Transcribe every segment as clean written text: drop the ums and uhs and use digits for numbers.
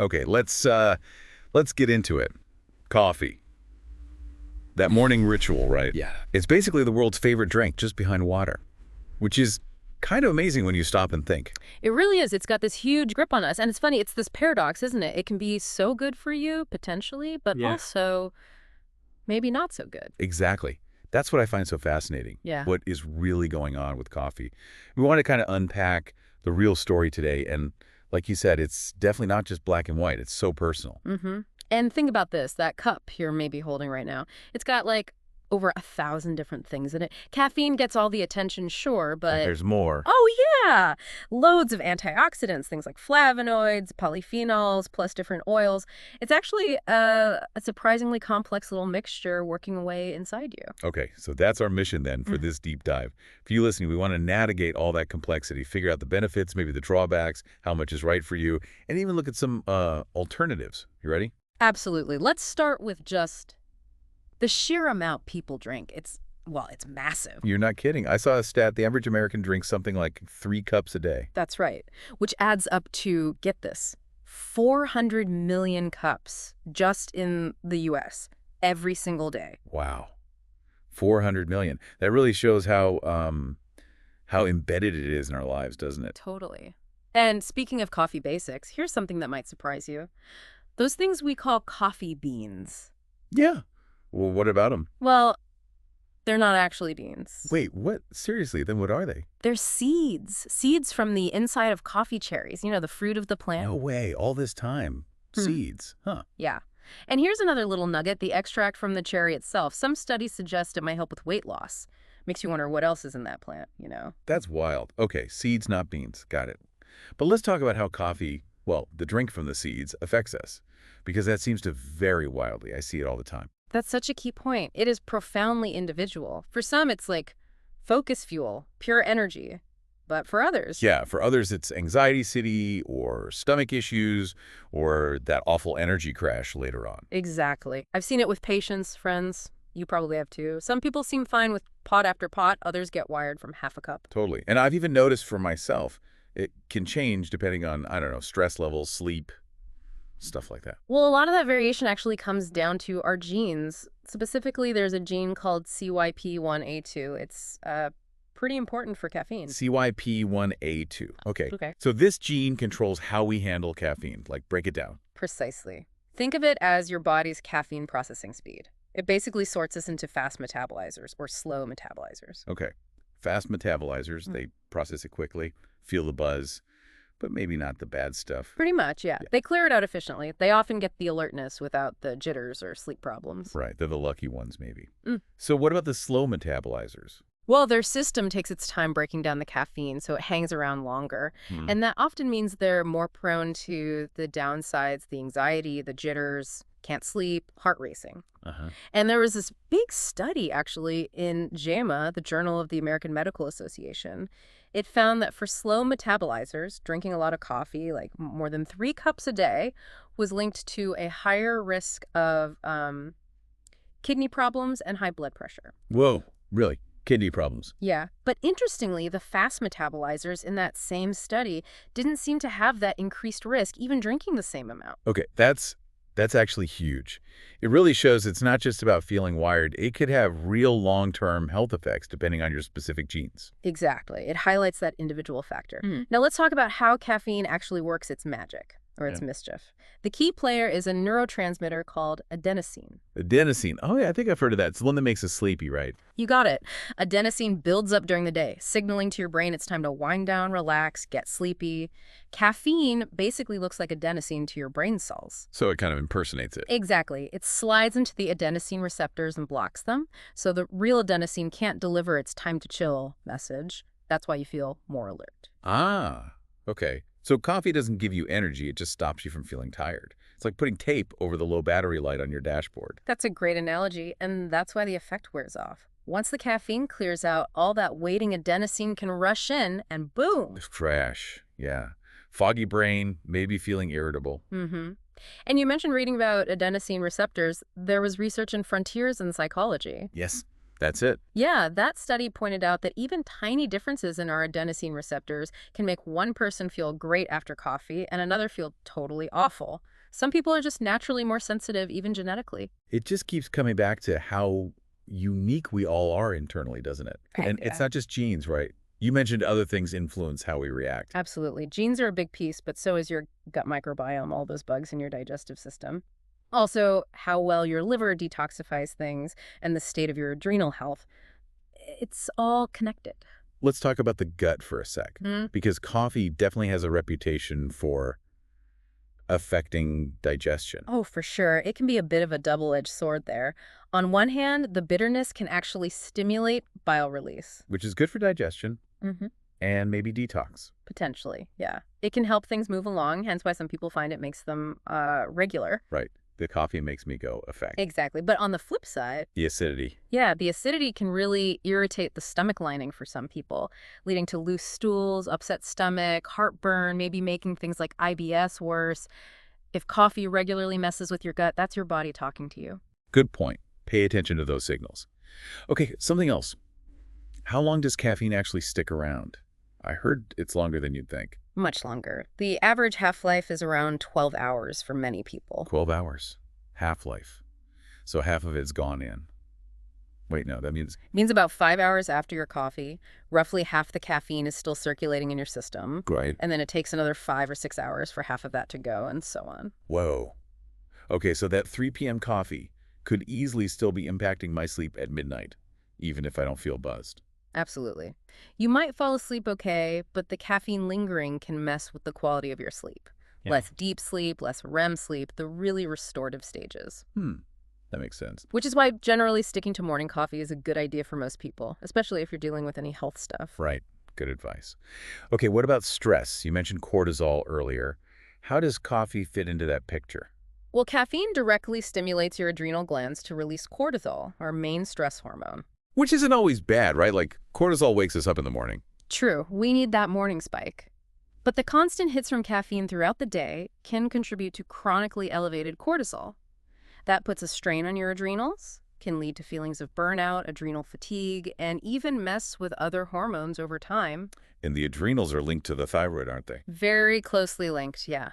Okay, let's get into it. Coffee. That morning ritual, right? Yeah. It's basically the world's favorite drink, just behind water, which is kind of amazing when you stop and think. It really is. It's got this huge grip on us. And it's funny, it's this paradox, isn't it? It can be so good for you, potentially, but Yeah. also maybe not so good. Exactly. That's what I find so fascinating. Yeah. What is really going on with coffee. We want to kind of unpack the real story today. And like you said, it's definitely not just black and white. It's so personal. Mm-hmm. And think about this, that cup you're maybe holding right now. It's got like over 1,000 different things in it. Caffeine gets all the attention, sure, but... There's more. Oh, yeah! Loads of antioxidants, things like flavonoids, polyphenols, plus different oils. It's actually a surprisingly complex little mixture working away inside you. Okay, so that's our mission then for this deep dive. For you listening, we want to navigate all that complexity, figure out the benefits, maybe the drawbacks, how much is right for you, and even look at some alternatives. You ready? Absolutely. Let's start with just the sheer amount people drink. It's massive. You're not kidding. I saw a stat. The average American drinks something like 3 cups a day. That's right. Which adds up to, get this, 400 million cups just in the U.S. every single day. Wow. 400 million. That really shows how embedded it is in our lives, doesn't it? Totally. And speaking of coffee basics, here's something that might surprise you. Those things we call coffee beans. Yeah. Well, what about them? Well, they're not actually beans. Wait, what? Seriously, then what are they? They're seeds. Seeds from the inside of coffee cherries. You know, the fruit of the plant. No way. All this time. Seeds. Huh. Yeah. And here's another little nugget, the extract from the cherry itself. Some studies suggest it might help with weight loss. Makes you wonder what else is in that plant, you know? That's wild. Okay, seeds, not beans. Got it. But let's talk about how coffee, well, the drink from the seeds, affects us. Because that seems to vary wildly. I see it all the time. That's such a key point. It is profoundly individual. For some, it's like focus fuel, pure energy. But for others... Yeah, for others, it's anxiety city or stomach issues or that awful energy crash later on. Exactly. I've seen it with patients, friends. You probably have too. Some people seem fine with pot after pot. Others get wired from half a cup. Totally. And I've even noticed for myself, it can change depending on, I don't know, stress levels, sleep, stuff like that. Well, a lot of that variation actually comes down to our genes. Specifically, there's a gene called CYP1A2. It's pretty important for caffeine. CYP1A2. Okay. Okay. So this gene controls how we handle caffeine. Like, break it down. Precisely. Think of it as your body's caffeine processing speed. It basically sorts us into fast metabolizers or slow metabolizers. Okay. Fast metabolizers, they process it quickly, feel the buzz, but maybe not the bad stuff. Pretty much, yeah. They clear it out efficiently. They often get the alertness without the jitters or sleep problems. Right. They're the lucky ones, maybe. So what about the slow metabolizers? Well, their system takes its time breaking down the caffeine, so it hangs around longer. And that often means they're more prone to the downsides, the anxiety, the jitters, can't sleep, heart racing. And there was this big study, actually, in JAMA, the Journal of the American Medical Association. It found that for slow metabolizers, drinking a lot of coffee, like more than 3 cups a day, was linked to a higher risk of kidney problems and high blood pressure. Whoa, really? Kidney problems? Yeah. But interestingly, the fast metabolizers in that same study didn't seem to have that increased risk, even drinking the same amount. Okay, that's actually huge. It really shows it's not just about feeling wired. It could have real long-term health effects depending on your specific genes. Exactly. It highlights that individual factor. Now let's talk about how caffeine actually works its magic, or its mischief. The key player is a neurotransmitter called adenosine. Adenosine. Oh, yeah, I think I've heard of that. It's the one that makes us sleepy, right? You got it. Adenosine builds up during the day, signaling to your brain it's time to wind down, relax, get sleepy. Caffeine basically looks like adenosine to your brain cells. So it kind of impersonates it. Exactly. It slides into the adenosine receptors and blocks them, so the real adenosine can't deliver its time to chill message. That's why you feel more alert. Ah, okay. So coffee doesn't give you energy, it just stops you from feeling tired. It's like putting tape over the low battery light on your dashboard. That's a great analogy, and that's why the effect wears off. Once the caffeine clears out, all that waiting adenosine can rush in, and boom! Crash, yeah. Foggy brain, maybe feeling irritable. And you mentioned reading about adenosine receptors. There was research in Frontiers in Psychology. Yes, That's it. Yeah, that study pointed out that even tiny differences in our adenosine receptors can make one person feel great after coffee and another feel totally awful. Some people are just naturally more sensitive, even genetically. It just keeps coming back to how unique we all are internally, doesn't it? Right. And it's Yeah. not just genes, right? You mentioned other things influence how we react. Absolutely. Genes are a big piece, but so is your gut microbiome, all those bugs in your digestive system. Also, how well your liver detoxifies things and the state of your adrenal health. It's all connected. Let's talk about the gut for a sec, because coffee definitely has a reputation for affecting digestion, Oh, for sure. It can be a bit of a double-edged sword there. On one hand, the bitterness can actually stimulate bile release. which is good for digestion Hmm. and maybe detox. Potentially, yeah. It can help things move along, hence why some people find it makes them regular. Right. The coffee makes me go effect. Exactly. But on the flip side, The acidity. yeah, the acidity can really irritate the stomach lining for some people, leading to loose stools, upset stomach, heartburn, maybe making things like IBS worse. If coffee regularly messes with your gut, that's your body talking to you. Good point. Pay attention to those signals. Okay, something else. How long does caffeine actually stick around? I heard it's longer than you'd think. Much longer. The average half-life is around 12 hours for many people. 12 hours. Half-life. So half of it's gone in. Wait, no, that means... Means about 5 hours after your coffee, roughly half the caffeine is still circulating in your system. Right. And then it takes another 5 or 6 hours for half of that to go, and so on. Whoa. Okay, so that 3 p.m. coffee could easily still be impacting my sleep at midnight, even if I don't feel buzzed. Absolutely. You might fall asleep okay, but the caffeine lingering can mess with the quality of your sleep. Yeah. Less deep sleep, less REM sleep, the really restorative stages. That makes sense. Which is why generally sticking to morning coffee is a good idea for most people, especially if you're dealing with any health stuff. Right. Good advice. Okay, what about stress? You mentioned cortisol earlier. How does coffee fit into that picture? Well, caffeine directly stimulates your adrenal glands to release cortisol, our main stress hormone. Which isn't always bad, right? Like, cortisol wakes us up in the morning. True, we need that morning spike. But the constant hits from caffeine throughout the day can contribute to chronically elevated cortisol. That puts a strain on your adrenals, can lead to feelings of burnout, adrenal fatigue, and even mess with other hormones over time. And the adrenals are linked to the thyroid, aren't they? Very closely linked, yeah.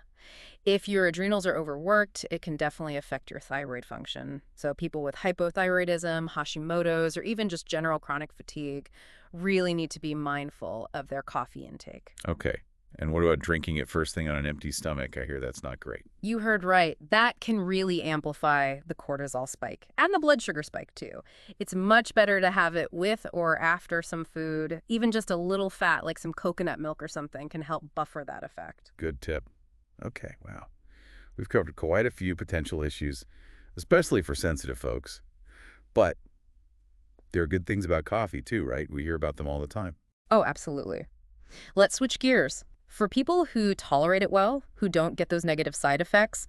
If your adrenals are overworked, it can definitely affect your thyroid function. So people with hypothyroidism, Hashimoto's, or even just general chronic fatigue really need to be mindful of their coffee intake. Okay. And what about drinking it first thing on an empty stomach? I hear that's not great. You heard right. That can really amplify the cortisol spike and the blood sugar spike, too. It's much better to have it with or after some food. Even just a little fat, like some coconut milk or something, can help buffer that effect. Good tip. Okay, wow. We've covered quite a few potential issues, especially for sensitive folks. But there are good things about coffee, too, right? We hear about them all the time. Oh, absolutely. Let's switch gears. For people who tolerate it well, who don't get those negative side effects,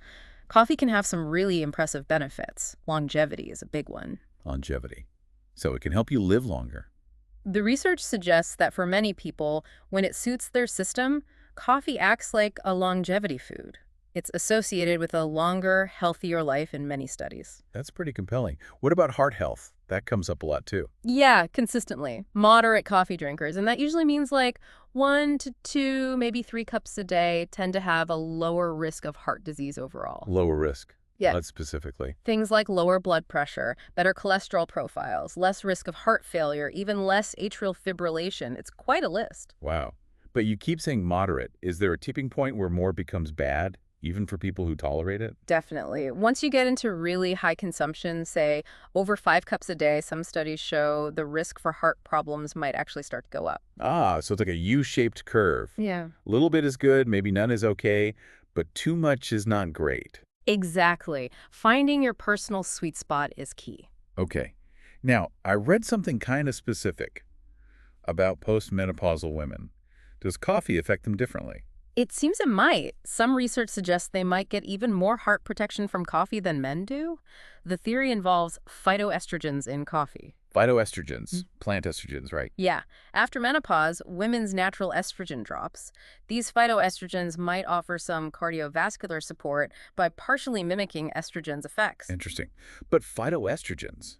coffee can have some really impressive benefits. Longevity is a big one. Longevity. So it can help you live longer. The research suggests that for many people, when it suits their system, coffee acts like a longevity food. It's associated with a longer, healthier life in many studies. That's pretty compelling. What about heart health? That comes up a lot, too. Yeah, consistently. Moderate coffee drinkers, and that usually means like 1 to 2, maybe 3 cups a day, tend to have a lower risk of heart disease overall. Lower risk. Yeah. Not specifically. Things like lower blood pressure, better cholesterol profiles, less risk of heart failure, even less atrial fibrillation. It's quite a list. Wow. But you keep saying moderate. Is there a tipping point where more becomes bad, even for people who tolerate it? Definitely. Once you get into really high consumption, say over 5 cups a day, some studies show the risk for heart problems might actually start to go up. Ah, so it's like a U-shaped curve. Yeah. A little bit is good, maybe none is okay, but too much is not great. Exactly. Finding your personal sweet spot is key. Okay. Now, I read something kind of specific about postmenopausal women. Does coffee affect them differently? It seems it might. Some research suggests they might get even more heart protection from coffee than men do. The theory involves phytoestrogens in coffee. Phytoestrogens, plant estrogens, right? Yeah. After menopause, women's natural estrogen drops. These phytoestrogens might offer some cardiovascular support by partially mimicking estrogen's effects. Interesting. But phytoestrogens,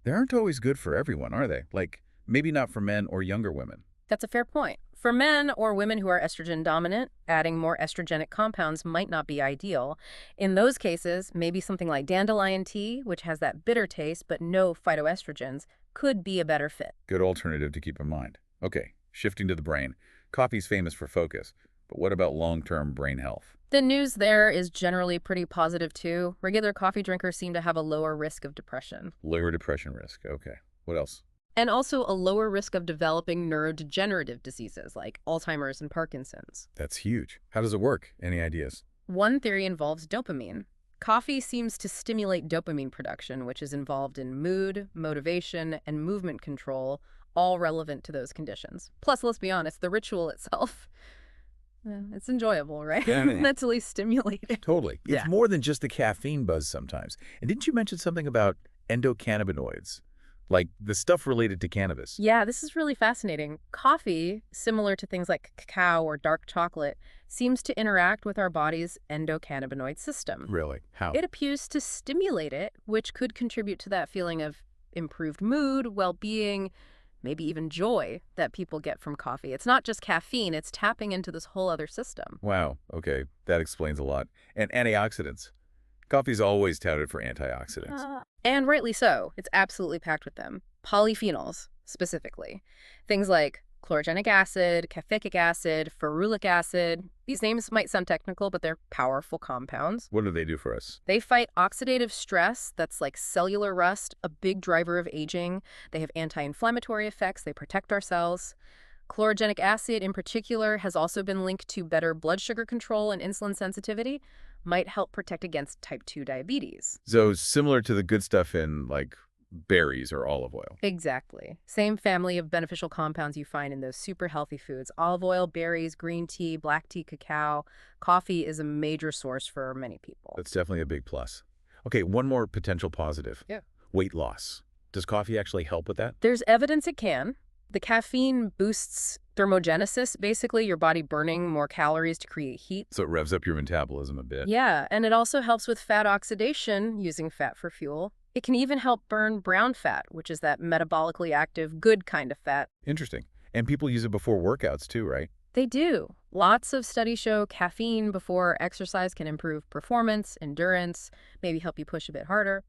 They aren't always good for everyone, are they? Like, maybe not for men or younger women. That's a fair point. For men or women who are estrogen dominant, adding more estrogenic compounds might not be ideal. In those cases, maybe something like dandelion tea, which has that bitter taste but no phytoestrogens, could be a better fit. Good alternative to keep in mind. Okay, shifting to the brain. Coffee's famous for focus, but what about long-term brain health? The news there is generally pretty positive too. Regular coffee drinkers seem to have a lower risk of depression. Lower depression risk. Okay. What else? And also a lower risk of developing neurodegenerative diseases like Alzheimer's and Parkinson's. That's huge. How does it work? Any ideas? One theory involves dopamine. Coffee seems to stimulate dopamine production, which is involved in mood, motivation, and movement control, all relevant to those conditions. Plus, let's be honest, the ritual itself, it's enjoyable, right? Yeah. Mentally stimulating. Totally. It's Yeah. more than just the caffeine buzz sometimes. And didn't you mention something about endocannabinoids? Like the stuff related to cannabis? Yeah, this is really fascinating. Coffee, similar to things like cacao or dark chocolate, seems to interact with our body's endocannabinoid system. Really? How? It appears to stimulate it, which could contribute to that feeling of improved mood, well-being, maybe even joy that people get from coffee. It's not just caffeine, it's tapping into this whole other system. Wow. Okay. That explains a lot. And antioxidants. Coffee's always touted for antioxidants. And rightly so. It's absolutely packed with them. Polyphenols, specifically. Things like chlorogenic acid, caffeic acid, ferulic acid. These names might sound technical, but they're powerful compounds. What do they do for us? They fight oxidative stress, that's like cellular rust, a big driver of aging. They have anti-inflammatory effects. They protect our cells. Chlorogenic acid, in particular, has also been linked to better blood sugar control and insulin sensitivity, might help protect against type 2 diabetes. So similar to the good stuff in like berries or olive oil. Exactly. Same family of beneficial compounds you find in those super healthy foods. Olive oil, berries, green tea, black tea, cacao. Coffee is a major source for many people. That's definitely a big plus. Okay, one more potential positive. Yeah. Weight loss. Does coffee actually help with that? There's evidence it can. The caffeine boosts thermogenesis, basically your body burning more calories to create heat. So it revs up your metabolism a bit. Yeah, and it also helps with fat oxidation, using fat for fuel. It can even help burn brown fat, which is that metabolically active, good kind of fat. Interesting. And people use it before workouts too, right? They do. Lots of studies show caffeine before exercise can improve performance, endurance, maybe help you push a bit harder.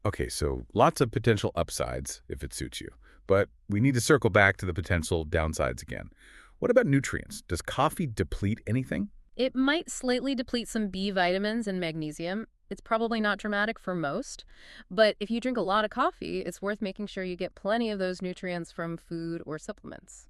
Okay, so lots of potential upsides if it suits you. But we need to circle back to the potential downsides again. What about nutrients? Does coffee deplete anything? It might slightly deplete some B vitamins and magnesium. It's probably not dramatic for most, but if you drink a lot of coffee, it's worth making sure you get plenty of those nutrients from food or supplements.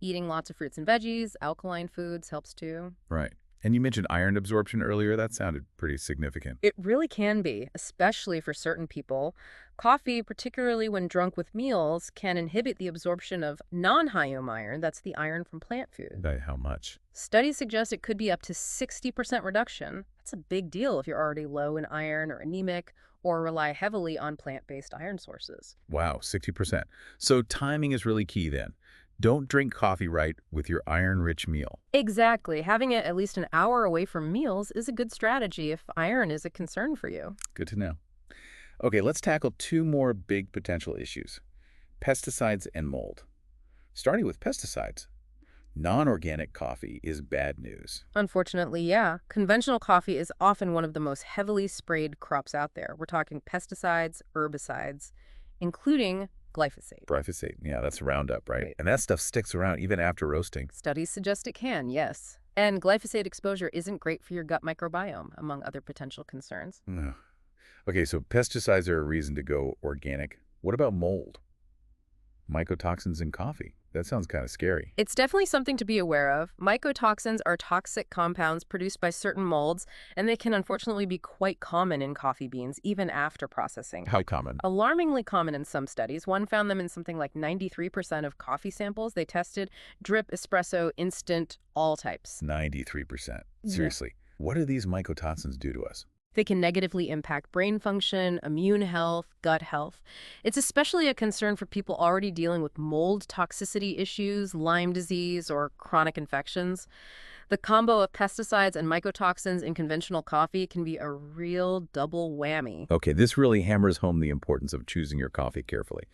Eating lots of fruits and veggies, alkaline foods helps too. Right. And you mentioned iron absorption earlier. That sounded pretty significant. It really can be, especially for certain people. Coffee, particularly when drunk with meals, can inhibit the absorption of non-hyome iron, that's the iron from plant food. By how much? Studies suggest it could be up to 60% reduction. That's a big deal if you're already low in iron or anemic or rely heavily on plant-based iron sources. Wow, 60%. So timing is really key then. Don't drink coffee right with your iron-rich meal. Exactly. Having it at least an hour away from meals is a good strategy if iron is a concern for you. Good to know. Okay, let's tackle two more big potential issues. Pesticides and mold. Starting with pesticides. Non-organic coffee is bad news. Unfortunately, yeah. Conventional coffee is often one of the most heavily sprayed crops out there. We're talking pesticides, herbicides, including glyphosate. Glyphosate, yeah, that's Roundup, right? Right. And that stuff sticks around even after roasting. Studies suggest it can, yes. And glyphosate exposure isn't great for your gut microbiome, among other potential concerns. Ugh. Okay, so pesticides are a reason to go organic. What about mold? Mycotoxins in coffee. That sounds kind of scary. It's definitely something to be aware of. Mycotoxins are toxic compounds produced by certain molds, and they can unfortunately be quite common in coffee beans, even after processing. How common? Alarmingly common in some studies. One found them in something like 93% of coffee samples they tested: drip, espresso, instant, all types. 93%. Yeah. Seriously. What do these mycotoxins do to us? They can negatively impact brain function, immune health, gut health. It's especially a concern for people already dealing with mold toxicity issues, Lyme disease, or chronic infections. The combo of pesticides and mycotoxins in conventional coffee can be a real double whammy. Okay, this really hammers home the importance of choosing your coffee carefully.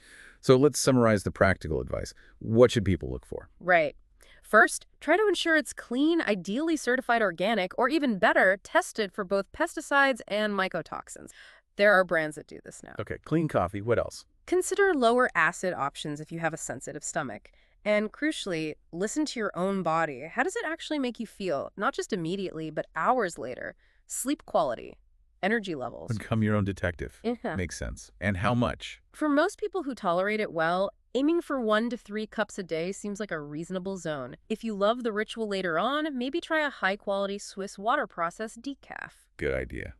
So let's summarize the practical advice. What should people look for? Right. First, try to ensure it's clean, ideally certified organic, or even better, tested for both pesticides and mycotoxins. There are brands that do this now. Okay, clean coffee. What else? Consider lower acid options if you have a sensitive stomach. And crucially, listen to your own body. How does it actually make you feel? Not just immediately, but hours later. Sleep quality, energy levels. Become your own detective. Yeah. Makes sense. And how much? For most people who tolerate it well, aiming for 1 to 3 cups a day seems like a reasonable zone. If you love the ritual later on, maybe try a high-quality Swiss water process decaf. Good idea.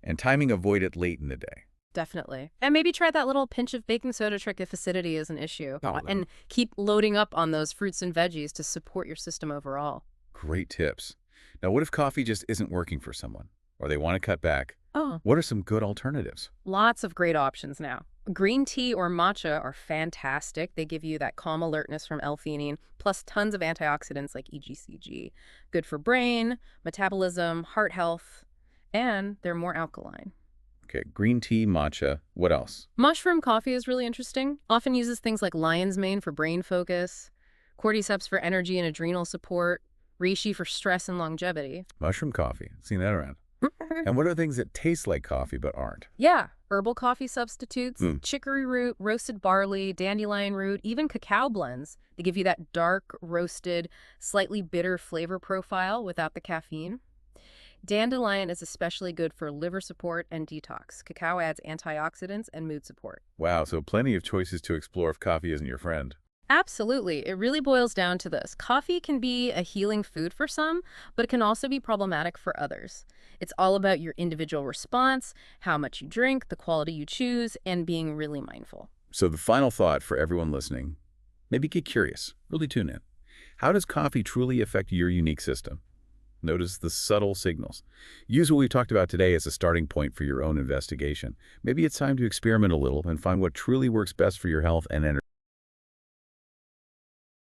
And timing, avoid it late in the day. Definitely. And maybe try that little pinch of baking soda trick if acidity is an issue. Oh, And keep loading up on those fruits and veggies to support your system overall. Great tips. Now, what if coffee just isn't working for someone, or they want to cut back? Oh, What are some good alternatives? lots of great options now. Green tea or matcha are fantastic. They give you that calm alertness from L-theanine, plus tons of antioxidants like EGCG. Good for brain, metabolism, heart health, and they're more alkaline. Okay, green tea, matcha. What else? Mushroom coffee is really interesting. Often uses things like lion's mane for brain focus, cordyceps for energy and adrenal support, reishi for stress and longevity. Mushroom coffee. Seen that around. And what are things that taste like coffee but aren't? Yeah, herbal coffee substitutes, Mm. chicory root, roasted barley, dandelion root, even cacao blends. They give you that dark, roasted, slightly bitter flavor profile without the caffeine. Dandelion is especially good for liver support and detox. Cacao adds antioxidants and mood support. Wow, so plenty of choices to explore if coffee isn't your friend. Absolutely. It really boils down to this. Coffee can be a healing food for some, but it can also be problematic for others. It's all about your individual response, how much you drink, the quality you choose, and being really mindful. So the final thought for everyone listening, maybe get curious, really tune in. How does coffee truly affect your unique system? Notice the subtle signals. Use what we've talked about today as a starting point for your own investigation. Maybe it's time to experiment a little and find what truly works best for your health and energy.